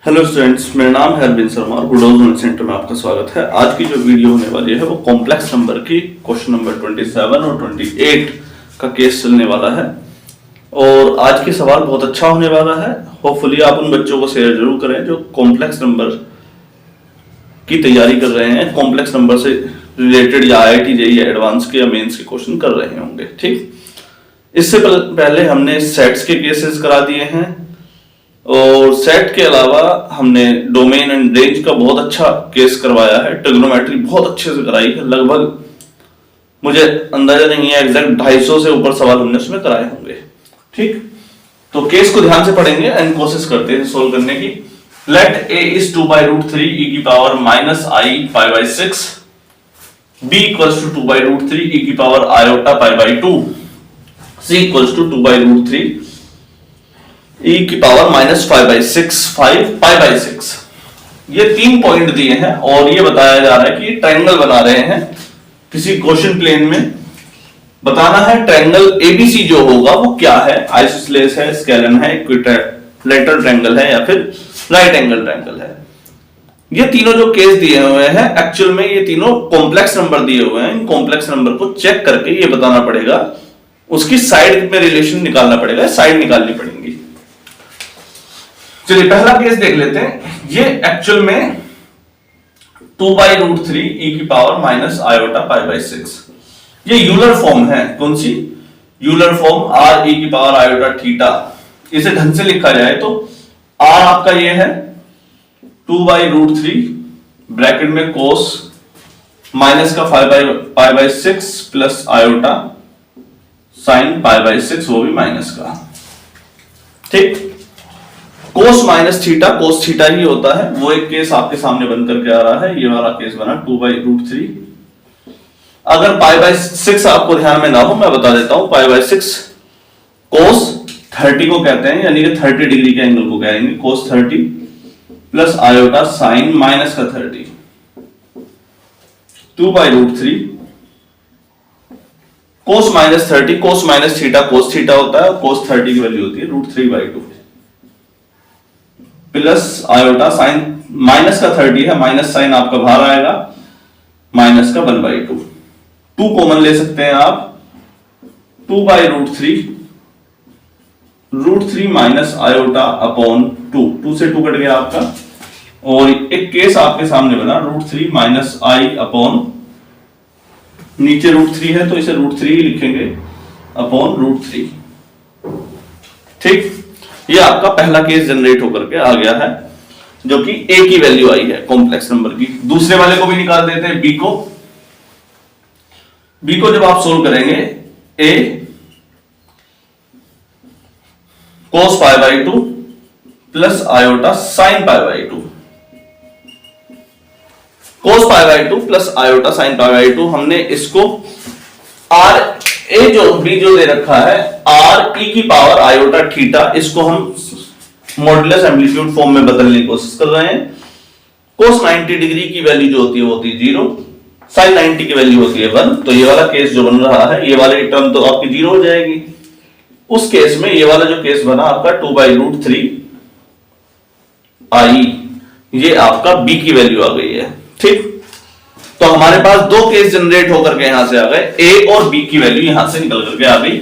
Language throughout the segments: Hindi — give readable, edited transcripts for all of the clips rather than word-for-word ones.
हेलो स्टूडेंट्स, मेरा नाम है अरविंद शर्मा और गुडोज सेंटर में आपका स्वागत है। आज की जो वीडियो होने वाली है वो कॉम्प्लेक्स नंबर की क्वेश्चन नंबर 27 और 28 का केस चलने वाला है। और आज के सवाल बहुत अच्छा होने वाला है। होपफुली आप उन बच्चों को शेयर जरूर करें जो कॉम्प्लेक्स नंबर की तैयारी कर रहे हैं, कॉम्प्लेक्स नंबर से रिलेटेड या IIT JEE एडवांस के या मेंस के क्वेश्चन कर रहे होंगे। ठीक, इससे पहले हमने सेट्स के केसेस करा दिए हैं और सेट के अलावा हमने डोमेन एंड रेंज का बहुत अच्छा केस करवाया है। ट्रिग्नोमेट्री बहुत अच्छे से कराई है। लगभग मुझे अंदाजा नहीं है, एग्जैक्ट 250 से ऊपर सवाल हमने उसमें कराए होंगे। ठीक, तो केस को ध्यान से पढ़ेंगे एंड कोशिश करते हैं सोल्व करने की। लेट a is 2/√3 e की power -i π/6, b equals to 2/√3 e की power iota π/2, c equals to 2/√3 e की पावर -5/6 5 π/6। ये 3 पॉइंट दिए हैं और ये बताया जा रहा है कि ट्रायंगल बना रहे हैं किसी क्वेश्चन प्लेन में। बताना है ट्रायंगल ABC जो होगा वो क्या है, आइसोसेलेस है, स्केलन है, इक्विलैटरल ट्रायंगल है या फिर राइट एंगल ट्रायंगल है। ये तीनों जो केस दिए हुए हैं एक्चुअल में ये तीनों कॉम्प्लेक्स नंबर दिए हुए हैं। इन कॉम्प्लेक्स नंबर को चेक करके ये बताना पड़ेगा, उसकी साइड में रिलेशन निकालना पड़ेगा, साइड निकालनी पड़ेगी। चलिए पहला केस देख लेते हैं। ये एक्चुअल में 2/√3 e की पावर -iota π/6 ये यूलर फॉर्म है। कौन सी यूलर फॉर्म? r e की पावर iota थीटा। इसे ढंग से लिखा जाए तो r आपका ये है 2/√3 ब्रैकेट में cos माइनस का π/6 प्लस iota sin π/6 वो भी माइनस का। ठीक, cos minus theta cos theta ही होता है। वो एक केस आपके सामने बन करके आ रहा है। ये वाला केस बना 2/√3। अगर π/6 आपको ध्यान में ना हो मैं बता देता हूं। π/6 कोस 30 को कहते हैं, यानी कि 30 डिग्री के एंगल को कहेंगे कोस 30 प्लस आयोटा साइन माइनस का 30। 2/√3 कोस -30 कोस माइनस थीटा कोस थीटा होता है और कोस 30 की वैल्यू होती है √3/2 प्लस आयोटा साइन माइनस का 30 है, माइनस साइन आपका बाहर आएगा, माइनस का 1/2। 2 कॉमन ले सकते हैं आप। 2/√3 √3 माइनस आयोटा अपॉन 2। 2 से 2 कट गया आपका। और एक केस आपके सामने बना √3 माइनस i अपॉन, नीचे √3 है तो इसे √3 लिखेंगे अपॉन √3। ठीक, ये आपका पहला केस जनरेट होकर के आ गया है जो कि a की वैल्यू आई है कॉम्प्लेक्स नंबर की। दूसरे वाले को भी निकाल देते हैं, b को जब आप सोल्व करेंगे a cos π/2 plus iota sine π/2। cos π/2 plus iota sine π/2 हमने इसको r ए जो बी जो दे रखा है r e की पावर आयोटा थीटा, इसको हम मॉडुलस एम्पलीट्यूड फॉर्म में बदलने की कोशिश कर रहे हैं। cos 90 डिग्री की वैल्यू जो होती है वो होती है 0, sin 90 की वैल्यू होती है 1। तो ये वाला केस जो बन रहा है ये वाली टर्म तो आपकी 0 हो जाएगी। उस केस में ये वाला जो केस बना आपका 2/√3 i, ये आपका b की वैल्यू आ गई है। ठीक, तो हमारे पास 2 केस जनरेट होकर के यहां से आ गए। a और b की वैल्यू यहां से निकल करके आ गई।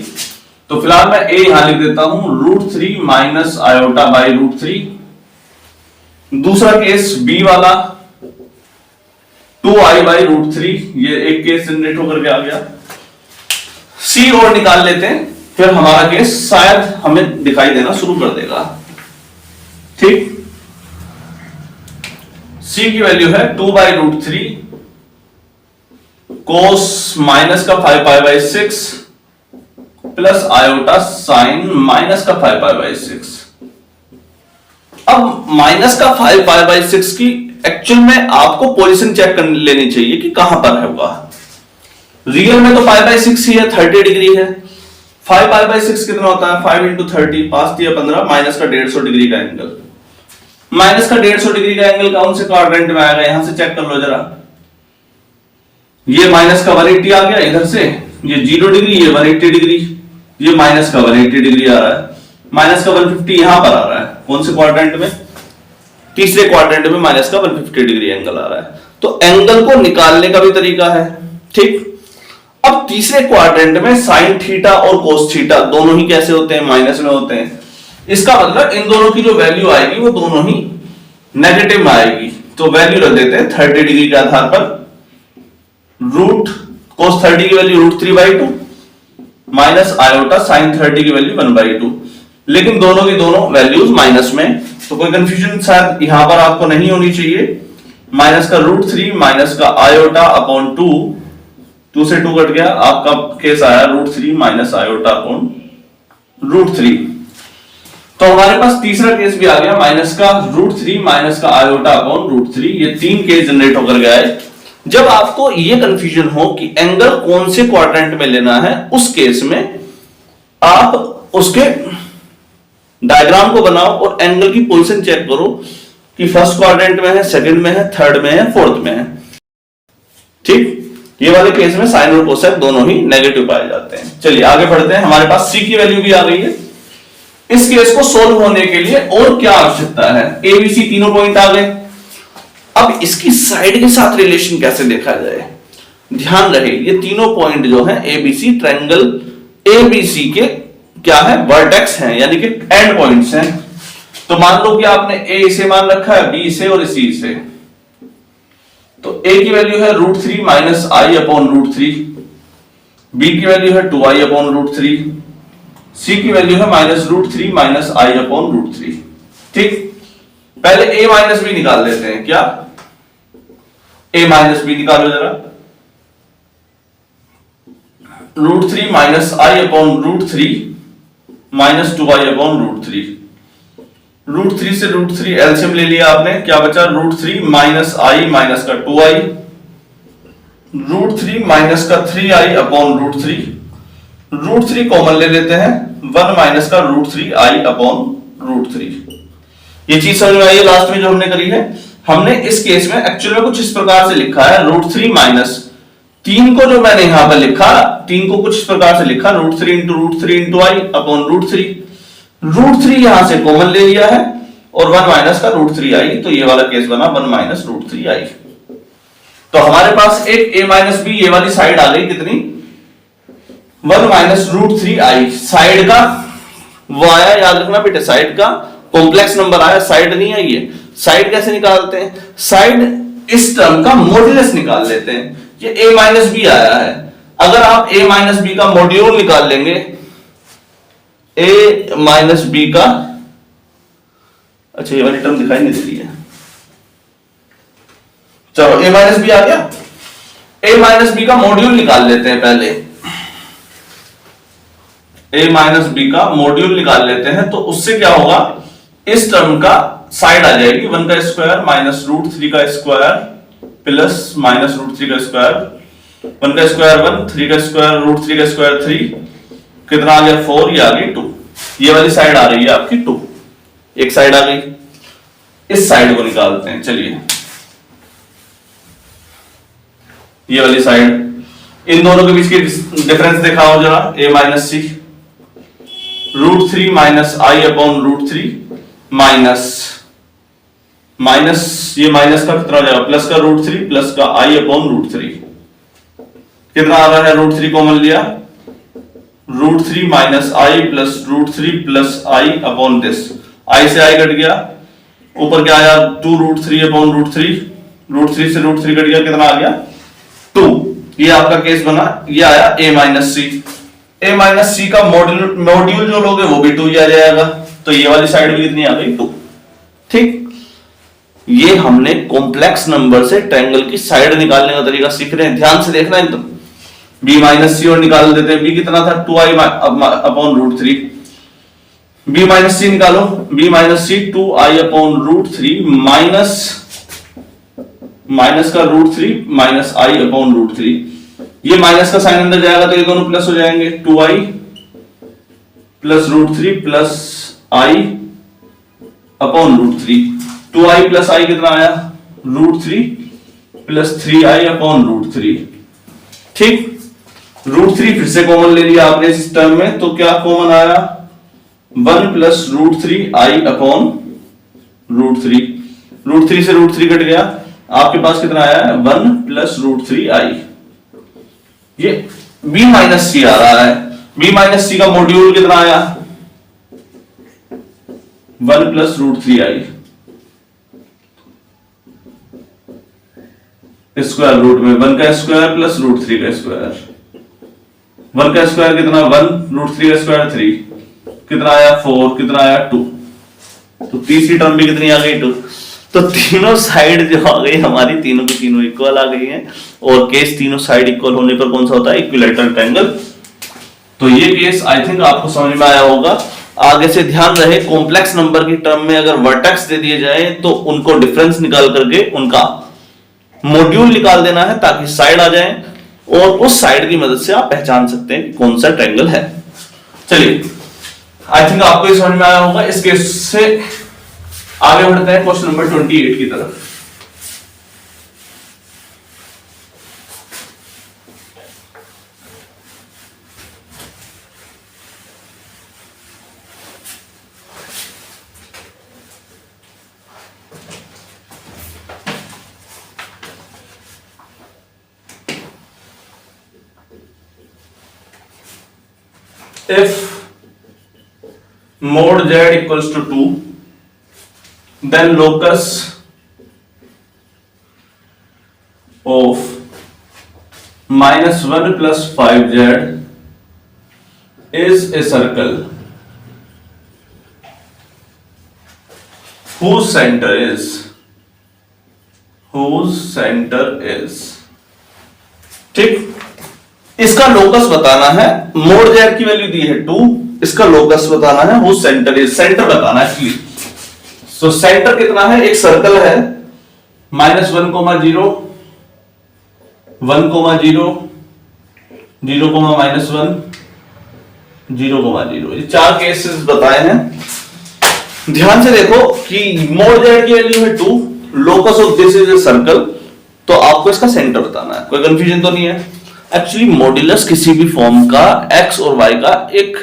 तो फिलहाल मैं a यहां लिख देता हूं √3 माइनस आयोटा /√3। दूसरा केस b वाला 2i/√3, ये एक केस जनरेट होकर के आ गया। c और निकाल लेते हैं, फिर हमारा केस शायद हमें दिखाई देना शुरू कर देगा। ठीक, c की वैल्यू है 2/√3 कोस माइनस का 5 π/6 प्लस आयोटा साइन माइनस का 5 π/6। अब माइनस का 5 π/6 की एक्चुअल में आपको पोजीशन चेक कर लेनी चाहिए कि कहां पर है वह। रियल में तो 5/6 ही है, 30 डिग्री है। 5 π/6 कितना होता है? 5 × 30 5 × 15 माइनस का 150 डिग्री का एंगल। माइनस का 150 डिग्री का एंगल कौन से क्वाड्रेंट में आएगा? यहां से चेक कर लो जरा। ये माइनस का 180 आ गया इधर से, ये 0 डिग्री, ये 180 डिग्री, ये माइनस का 180 डिग्री आ रहा है, माइनस का 150 यहां पर आ रहा है। कौन से क्वाड्रेंट में? तीसरे क्वाड्रेंट में माइनस का 150 डिग्री एंगल आ रहा है। तो एंगल को निकालने का भी तरीका है, ठीक। अब तीसरे क्वाड्रेंट में साइन थीटा और कोस थीटा दोनों ही कैसे होते हैं, माइनस में होते हैं। इसका मतलब इन दोनों की जो वैल्यू आएगी वो दोनों ही नेगेटिव में आएगी। तो वैल्यू रख देते हैं 30 डिग्री के आधार पर। रूट कोस 30 की वैल्यू √3/2 माइनस आयोटा साइन 30 की वैल्यू 1/2, लेकिन दोनों की दोनों वैल्यूज माइनस में, तो कोई कंफ्यूजन शायद यहां पर आपको नहीं होनी चाहिए। माइनस का √3 माइनस का आयोटा अपॉन 2 से 2 कट गया, आपका केस आया √3 माइनस आयोटा अपॉन √3। तो हमारे पास तीसरा केस भी आ गया, माइनस का √3 माइनस का आयोटा अपॉन √3। ये 3 केस जनरेट होकर गया है। जब आपको ये कंफ्यूजन हो कि एंगल कौन से क्वाड्रेंट में लेना है, उस केस में आप उसके डायग्राम को बनाओ और एंगल की पोजीशन चेक करो कि फर्स्ट क्वाड्रेंट में है, सेकंड में है, थर्ड में है, फोर्थ में है, ठीक। ये वाले केस में साइन और कोसेक दोनों ही नेगेटिव पाए जाते हैं। चलिए आगे बढ़ते हैं। हमारे पास सी की वैल्यू भी आ गई है। इस केस को सोल्व होने के लिए और क्या आवश्यकता है, ए बी सी तीनों पॉइंट आ गए। अब इसकी साइड के साथ रिलेशन कैसे देखा जाए, ध्यान रहे ये तीनों पॉइंट जो है एबीसी ट्रायंगल एबीसी के क्या है, वर्टेक्स हैं, यानी कि एंड पॉइंट्स हैं। तो मान लो कि आपने ए इसे मान रखा है, बी से और सी से। तो ए की वैल्यू है √3 माइनस आई अपॉन √3, बी की वैल्यू है 2i अपॉन √3, सी की वैल्यू है -√3 माइनस आई अपॉन √3, ठीक। पहले a माइनस बी निकाल लेते हैं। क्या a माइनस बी निकालो जरा। √3 minus I upon √3 minus 2i upon √3। √3 से √3 एलसीएम ले लिया आपने, क्या बचा √3 माइनस आई माइनस का 2i, √3 माइनस का 3i अपॉन √3। √3 कॉमन ले लेते हैं, 1 माइनस का √3i अपॉन √3। ये चीज समझ में आई है लास्ट में जो हमने करी है। हमने इस केस में एक्चुअल में कुछ इस प्रकार से लिखा है, √3 माइनस 3 को जो मैंने यहां पर लिखा, 3 को कुछ इस प्रकार से लिखा √3 इंटू √3 इंटू आई अपॉन √3। √3 यहां से कॉमन ले लिया है और 1 माइनस का √3i, तो ये वाला केस बना 1 माइनस √3i। तो हमारे पास एक a माइनस बी ये वाली साइड आ गई, कितनी 1 माइनस √3i। साइड का वो आया, याद रखना बेटे, साइड का कॉम्प्लेक्स नंबर आया, साइड नहीं आई है। साइड कैसे निकालते हैं, साइड इस टर्म का मॉड्यूलस निकाल लेते हैं। ये a माइनस बी आया है, अगर आप a माइनस बी का मॉड्यूल निकाल लेंगे, a माइनस बी का, अच्छा ये वाली टर्म दिखाई नहीं दे रही है, चलो a माइनस बी आ गया। a माइनस बी का मॉड्यूल निकाल लेते हैं पहले, a माइनस बी का मॉड्यूल निकाल लेते हैं। तो उससे क्या होगा, इस टर्म का साइड आ जाएगी 1 का स्क्वायर माइनस √3 का स्क्वायर प्लस माइनस √3 का स्क्वायर, 1 का स्क्वायर 1, 3 का स्क्वायर √3 का स्क्वायर 3, कितना आ गया 4, ये आ गई 2। ये वाली साइड आ रही है आपकी 2, एक साइड आ गई। इस साइड को निकालते हैं। चलिए ये वाली साइड, इन दोनों के बीच की डिफरेंस दिखाओ जरा, a minus C, √3 minus I upon √3 minus minus, ये माइनस का कितना हो जाएगा, प्लस का √3 प्लस का i अपॉन √3, कितना आ रहा है, √3 कॉमन लिया, √3 minus I plus √3 plus i upon this, i से i कट गया, ऊपर क्या आया 2√3 अपॉन √3, √3 से √3 कट गया, कितना आ गया 2। ये आपका केस बना, ये आया a minus C. a minus C का मॉड्यूल जो लोगे वो भी 2 ही आ जाएगा, तो ये वाली साइड भी कितनी आ गई 2, ठीक। ये हमने कॉम्प्लेक्स नंबर से ट्रायंगल की साइड निकालने का तरीका सीख रहे हैं, ध्यान से देखना एकदम। b माइनस सी और निकाल देते हैं, b कितना था 2i अपॉन √3, b माइनस सी निकालो, b माइनस सी 2i अपॉन √3 माइनस माइनस का √3 माइनस i अपॉन √3, ये माइनस का साइन अंदर जाएगा तो ये दोनों प्लस हो जाएंगे, 2i plus √3 plus i upon √3, 2i plus i कितना आया √3 प्लस 3i अपॉन √3, ठीक। √3 फिर से कॉमन ले लिया आपने इस टर्म में, तो क्या कॉमन आया 1 प्लस √3i अपॉन √3, √3 से √3 कट गया, आपके पास कितना आया है 1 प्लस √3i। ये b माइनस सी आ रहा है, b माइनस सी का मॉड्यूल कितना आया 1 प्लस √3i स्क्वायर रूट में 1 का स्क्वायर प्लस √3 का स्क्वायर। 1 का स्क्वायर कितना 1, √3 का स्क्वायर 3, कितना आया 4, कितना आया 2। तो तीसरी टर्म भी कितनी आ गई 2। तो तीनों साइड जो आ गई हमारी, तीनों की तीनों इक्वल आ गई हैं। और केस तीनों साइड इक्वल होने पर कौन सा होता है इक्विलैटरल ट्रायंगल। तो ये केस आई थिंक आपको समझ में आया होगा। आगे से ध्यान रहे, कॉम्प्लेक्स नंबर की टर्म में अगर वर्टेक्स दे दिए जाए तो उनको डिफरेंस निकाल करके उनका मॉड्यूल निकाल देना है ताकि साइड आ जाए, और उस साइड की मदद से आप पहचान सकते हैं कि कौन सा ट्रायंगल है। चलिए, आई थिंक आपको ये समझ में आया होगा। इस केस से आगे बढ़ते हैं क्वेश्चन नंबर 28 की तरफ। If mod z equals to 2, then locus of -1 plus 5z is a circle whose center is ठीक। इसका लोकस बताना है, मोड जेड की वैल्यू दी है 2, इसका लोकस बताना है, वो सेंटर इज, सेंटर बताना है एक्चुअली। सो सेंटर कितना है, एक सर्कल है -1, 0, 1, 0, 0, -1, 0, 0, ये 4 केसेस बताए हैं। ध्यान से देखो कि मोड जेड की वैल्यू है 2, locus of this is a circle, तो आपको इसका सेंटर बताना है। कोई कंफ्यूजन तो नहीं है। एक्चुअली मॉड्यूलस किसी भी फॉर्म का x और y का एक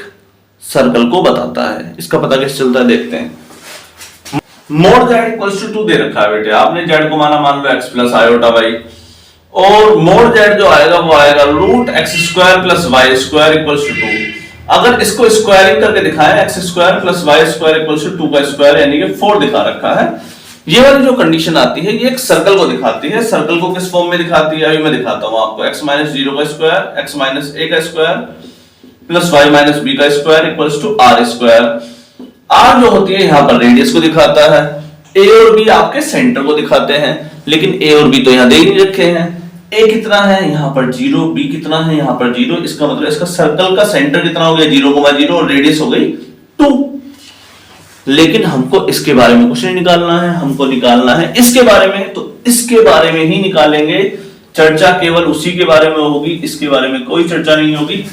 सर्कल को बताता है। इसका पता कैसे चलता है देखते हैं। मोड z इक्वल्स टू 2 दे रखा है बेटे, आपने z को मान लो x प्लस आयोटा y, और मोड z जो आएगा वो आएगा √x² plus y² equals to 2। अगर इसको स्क्वायरिंग करके दिखाएं, x² plus y² equals to 2 का स्क्वायर यानी कि 4 दिखा रखा है। ये वाली जो कंडीशन आती है ये एक सर्कल को दिखाती है। सर्कल को किस फॉर्म में दिखाती है अभी मैं दिखाता हूं आपको। x - 0 का स्क्वायर, x - a का स्क्वायर प्लस y - b का square equals to r²। r जो होती है यहां पर रेडियस को दिखाता है, a और b आपके सेंटर को दिखाते हैं, लेकिन a और b तो यहां दे ही नहीं रखे हैं। a कितना है यहां पर 0, b कितना है यहां पर 0, इसका मतलब इसका सर्कल का सेंटर कितना हो गया 0,0 और रेडियस हो गई 2। लेकिन हमको इसके बारे में कुछ नहीं निकालना है, हमको निकालना है इसके बारे में, तो इसके बारे में ही निकालेंगे। चर्चा केवल उसी के बारे में होगी, इसके बारे में कोई चर्चा नहीं होगी।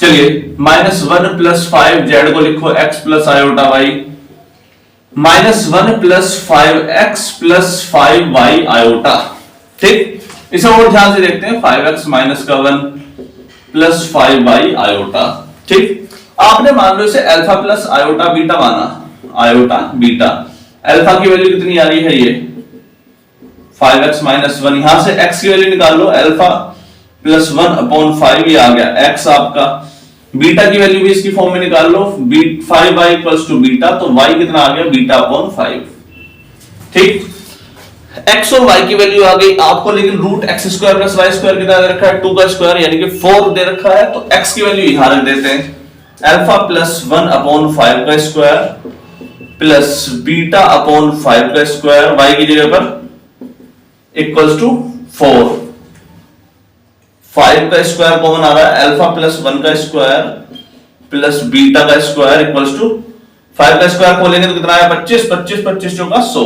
चलिए, -1 प्लस 5z को लिखो x plus iota y, -1 plus 5x plus 5y iota. ठीक, इसे और ध्यान से देखते हैं। 5x माइनस का 1 प्लस 5y आयोटा। ठीक, आपने मान लो इसे अल्फा प्लस आयोटा बीटा माना, आयोटा बीटा। अल्फा की वैल्यू कितनी आ रही है ये 5x माइनस 1, यहां से x की वैल्यू निकाल लो, अल्फा प्लस 1/5 ये आ गया x आपका। बीटा की वैल्यू भी इसकी फॉर्म में निकाल लो, 5y इक्वल्स टू बीटा, तो y कितना आ गया बीटा/5। ठीक, x और y की वैल्यू आ गई आपको, लेकिन √x² प्लस y² कितना दे रखा है 2 का स्क्वायर यानी कि 4 दे रखा है, तो x की वैल्यू यहां रख देते हैं, अल्फा प्लस 1/5 का स्क्वायर प्लस बीटा/5 का स्क्वायर y की जगह पर इक्वल्स टू 4। 5 का स्क्वायर कॉमन आ रहा है, अल्फा प्लस 1 का स्क्वायर प्लस बीटा का स्क्वायर इक्वल्स टू 5 का स्क्वायर खोलेंगे तो कितना आया 25, 25 25 चौका 100,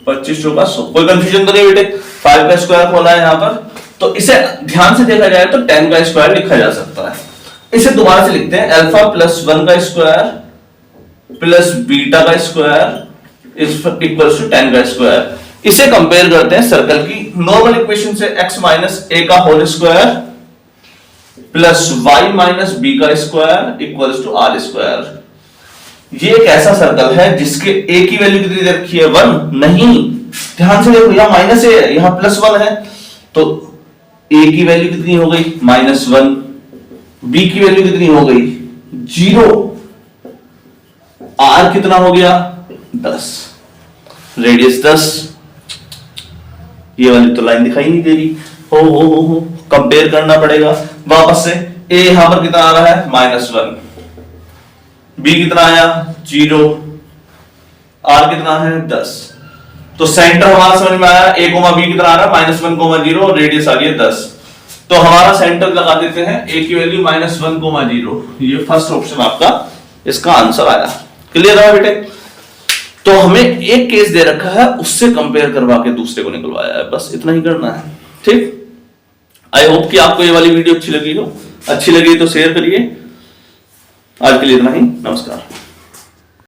25 चौका 100। कोई कंफ्यूजन तो नहीं बेटे, 5 का स्क्वायर खोला है यहां पर, तो इसे ध्यान से देखा जाए तो 10 का स्क्वायर लिखा जा सकता है। इसे दोबारा से लिखते हैं, अल्फा प्लस 1 का स्क्वायर प्लस बीटा का स्क्वायर इज इक्वल्स टू 10 का स्क्वायर। इसे कंपेयर करते हैं सर्कल की नॉर्मल इक्वेशन से, x माइनस a का whole square plus y minus b का square equals to r square. ये एक ऐसा सर्कल है जिसके ए की वैल्यू कितनी दे रखी है 1, नहीं, ध्यान से देखो, यहां माइनस ए है, यहां +1 है, तो ए की वैल्यू कितनी हो गई -1, बी की वैल्यू कितनी हो गई 0, आर कितना हो गया 10, रेडियस 10। ये वाली तो लाइन दिखाई नहीं दे रही, हो कंपेयर करना पड़ेगा वापस से। ए यहां पर कितना आ रहा है -1, बी कितना आया 0, आर कितना है 10, तो सेंटर हमारा समझ में आया, ए कोमा बी कितना आ रहा है -1, 0 और रेडियस आ गई 10, तो हमारा सेंटर लगा देते हैं, ए की वैल्यू -1, 0, ये फर्स्ट ऑप्शन आपका इसका आंसर आया। क्लियर है बेटे? तो हमें एक केस दे रखा है, उससे कंपेयर करवा के दूसरे को निकलवाया है, बस इतना ही करना है। ठीक, आई होप कि आपको ये वाली वीडियो अच्छी लगी हो, अच्छी लगी तो शेयर करिए। आज के लिए इतना ही, नमस्कार।